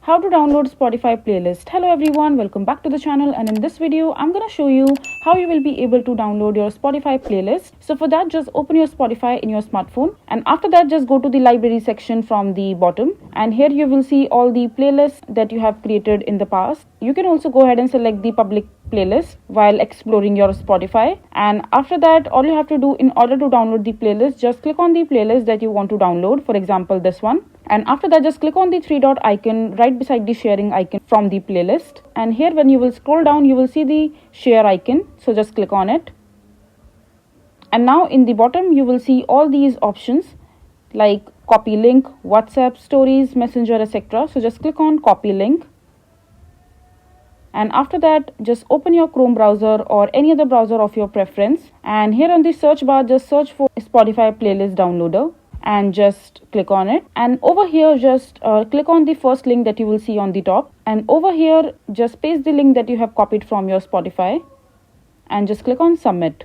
How to download Spotify playlist. Hello everyone, welcome back to the channel, and in this video I'm gonna show you how you will be able to download your Spotify playlist. So for that, just open your Spotify in your smartphone, and after that just go to the library section from the bottom, and here you will see all the playlists that you have created in the past. You can also go ahead and select the public playlist while exploring your Spotify, and after that all you have to do in order to download the playlist, just click on the playlist that you want to download, for example this one, and after that just click on the three dot icon right beside the sharing icon from the playlist, and here when you will scroll down you will see the share icon, so just click on it. And now in the bottom you will see all these options like copy link, WhatsApp, stories, messenger, etc. So just click on copy link, and after that just open your Chrome browser or any other browser of your preference, and here on the search bar just search for Spotify playlist downloader and just click on it, and over here just click on the first link that you will see on the top, and over here just paste the link that you have copied from your Spotify and just click on submit.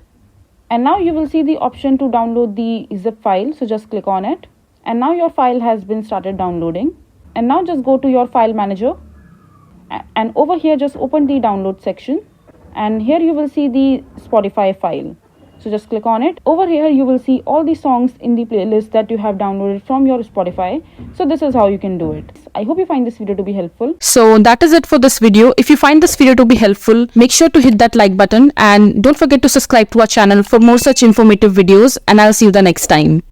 And now you will see the option to download the zip file, so just click on it, and now your file has been started downloading. And now just go to your file manager, and over here just open the download section, and here you will see the Spotify file, so just click on it. Over here you will see all the songs in the playlist that you have downloaded from your Spotify. So this is how you can do it. I hope you find this video to be helpful. So that is it for this video. If you find this video to be helpful, make sure to hit that like button and don't forget to subscribe to our channel for more such informative videos, and I'll see you the next time.